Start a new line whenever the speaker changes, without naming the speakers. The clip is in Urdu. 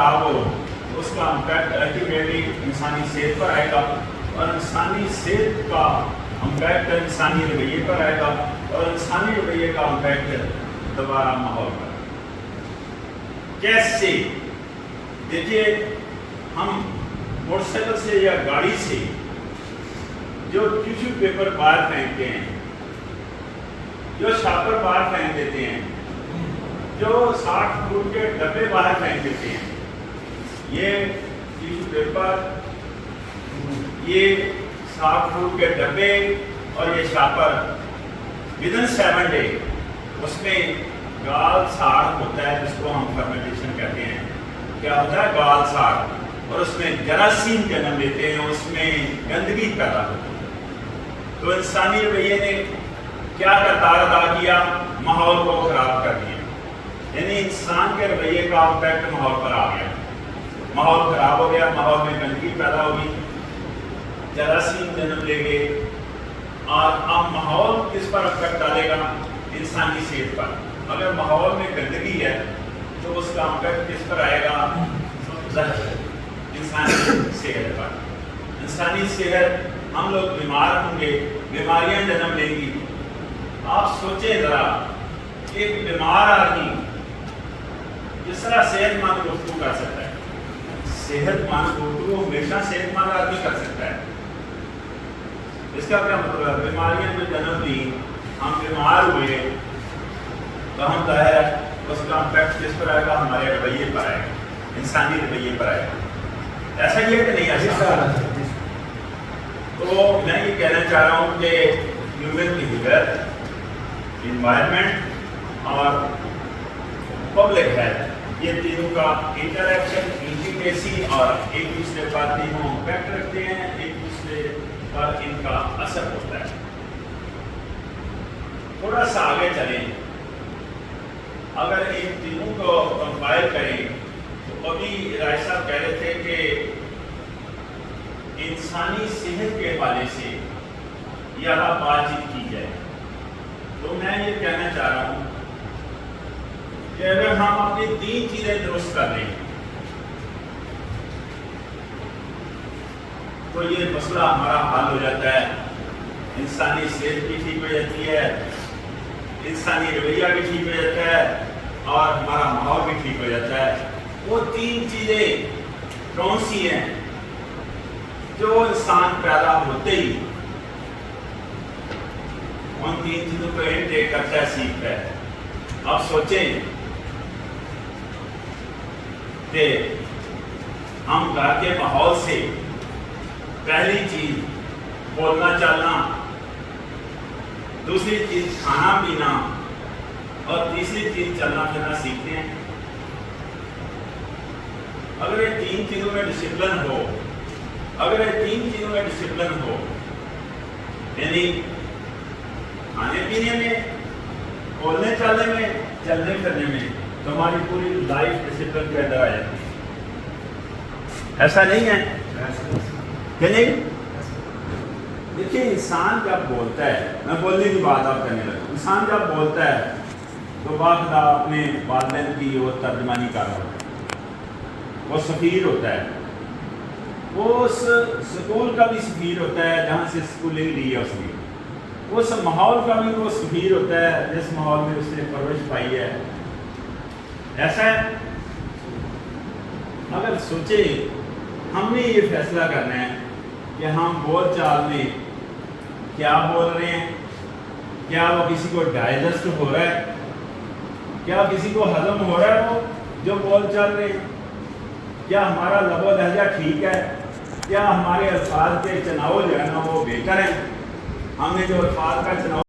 خراب ہو اس کا امپیکٹ الٹیمیٹلی انسانی صحت پر آئے گا، اور انسانی صحت کا امپیکٹ انسانی رویے پر آئے گا، اور انسانی رویے کا امپیکٹ دوبارہ ماحول پر۔ کیسے؟ دیکھیے، ہم موٹر سائیکل سے یا گاڑی سے جو ٹیشو پیپر باہر پھینکتے ہیں، جو شاپر باہر پھینک دیتے ہیں، جو 60 فروٹ کے ڈبے باہر پھینک دیتے ہیں، یہ ٹیشو پیپر، یہ 60 فروٹ کے ڈبے اور یہ شاپر ودن 7 ڈے اس میں گال ساڑ ہوتا ہے، جس کو ہم فرمنٹیشن کہتے ہیں۔ کیا ہوتا ہے؟ گال ساڑ، اور اس میں جراثیم جنم لیتے ہیں، اس میں گندگی پیدا ہوتی ہے۔ تو انسانی رویے نے کیا کردار ادا کیا؟ ماحول کو خراب کر دیا، یعنی انسان کے رویے کا امپیکٹ ماحول پر آ گیا، ماحول خراب ہو گیا، ماحول میں گندگی پیدا ہوگی، جراثیم جنم لے گے، اور اب ماحول کس پر امپیکٹ ڈالے گا؟ انسانی صحت پر۔ اگر ماحول میں گندگی ہے تو اس کا امپیکٹ کس پر آئے گا؟ انسانی صحت پر۔ انسانی صحت، ہم لوگ بیمار ہوں گے، بیماریاں جنم لیں گی۔ آپ سوچیں ذرا، ایک بیمار آدمی کس طرح صحت مند گفتگو کر سکتا ہے؟ صحت مند گفتگو ہمیشہ صحت مند آدمی کر سکتا ہے۔ اس کا کیا مطلب ہے؟ بیماریاں جو جنم لی، ہم بیمار ہوئے، تو ہم ظاہر ہے اس کا امپیکٹ کس پر آئے گا؟ ہمارے رویے پر آئے گا، انسانی رویے پر آئے گا۔ ایسا ہی ہے کہ نہیں ایسا؟ تو میں یہ کہنا چاہ رہا ہوں کہ ہیومن بیہیویئر، انوائرمنٹ اور پبلک ہیلتھ، یہ تینوں کا انٹریکشن، انٹیگریسی اور ایک دوسرے پر تینوں امپیکٹ رکھتے ہیں، ایک دوسرے پر ان کا اثر ہوتا ہے۔ تھوڑا سا آگے چلیں، اگر ان تینوں کو کمپائل کریں تو ابھی رائے صاحب کہہ رہے تھے کہ انسانی صحت کے حوالے سے یہاں بات چیت کی جائے، تو میں یہ کہنا چاہ رہا ہوں کہ اگر ہم اپنی 3 چیزیں درست کر لیں تو یہ مسئلہ ہمارا حل ہو جاتا ہے۔ انسانی صحت بھی ٹھیک ہو جاتی ہے، انسانی رویہ بھی ٹھیک ہو جاتا ہے، اور ہمارا ماحول بھی ٹھیک ہو جاتا ہے۔ وہ 3 چیزیں کون سی ہیں جو انسان پیدا ہوتے ہی ان 3 چیزوں کو انٹیک کرتا ہے، سیکھتا ہے؟ اب سوچیں کہ ہم گھر کے ماحول سے پہلی چیز بولنا چلنا، دوسری چیز کھانا پینا، اور تیسری چیز چلنا پھرنا سیکھتے ہیں۔ اگر یہ 3 چیزوں میں ڈسپلن ہو، اگر یہ 3 چیزوں میں ڈسپلن ہو، یعنی کھانے پینے میں، بولنے چلنے میں، چلنے پھرنے میں، تو ہماری پوری لائف ڈسپلن کے اندر آ جاتی ہے۔ ایسا نہیں ہے کہ نہیں؟ دیکھیے، انسان جب بولتا ہے، میں بولنے کی بات آپ کرنے لگا، انسان جب بولتا ہے تو باخدا اپنے والدین کی وہ ترجمانی کر رہا ہوتا ہے، وہ سفیر ہوتا ہے، وہ اس سکول کا بھی سفیر ہوتا ہے جہاں سے سکولنگ لی ہے اس نے، اس ماحول کا بھی وہ سفیر ہوتا ہے جس ماحول میں اس نے پرورش پائی ہے۔ ایسا ہے؟ اگر سوچیں، ہم نے یہ فیصلہ کرنا ہے کہ ہم بول چال میں کیا بول رہے ہیں، کیا وہ کسی کو ڈائجسٹ ہو رہا ہے، کیا کسی کو ہضم ہو رہا ہے وہ جو بول چال رہے ہیں، کیا ہمارا لب و لہجہ ٹھیک ہے، کیا ہمارے الفاظ کے چناؤ جو ہے نا وہ بہتر ہیں، ہم نے جو الفاظ کا چناؤ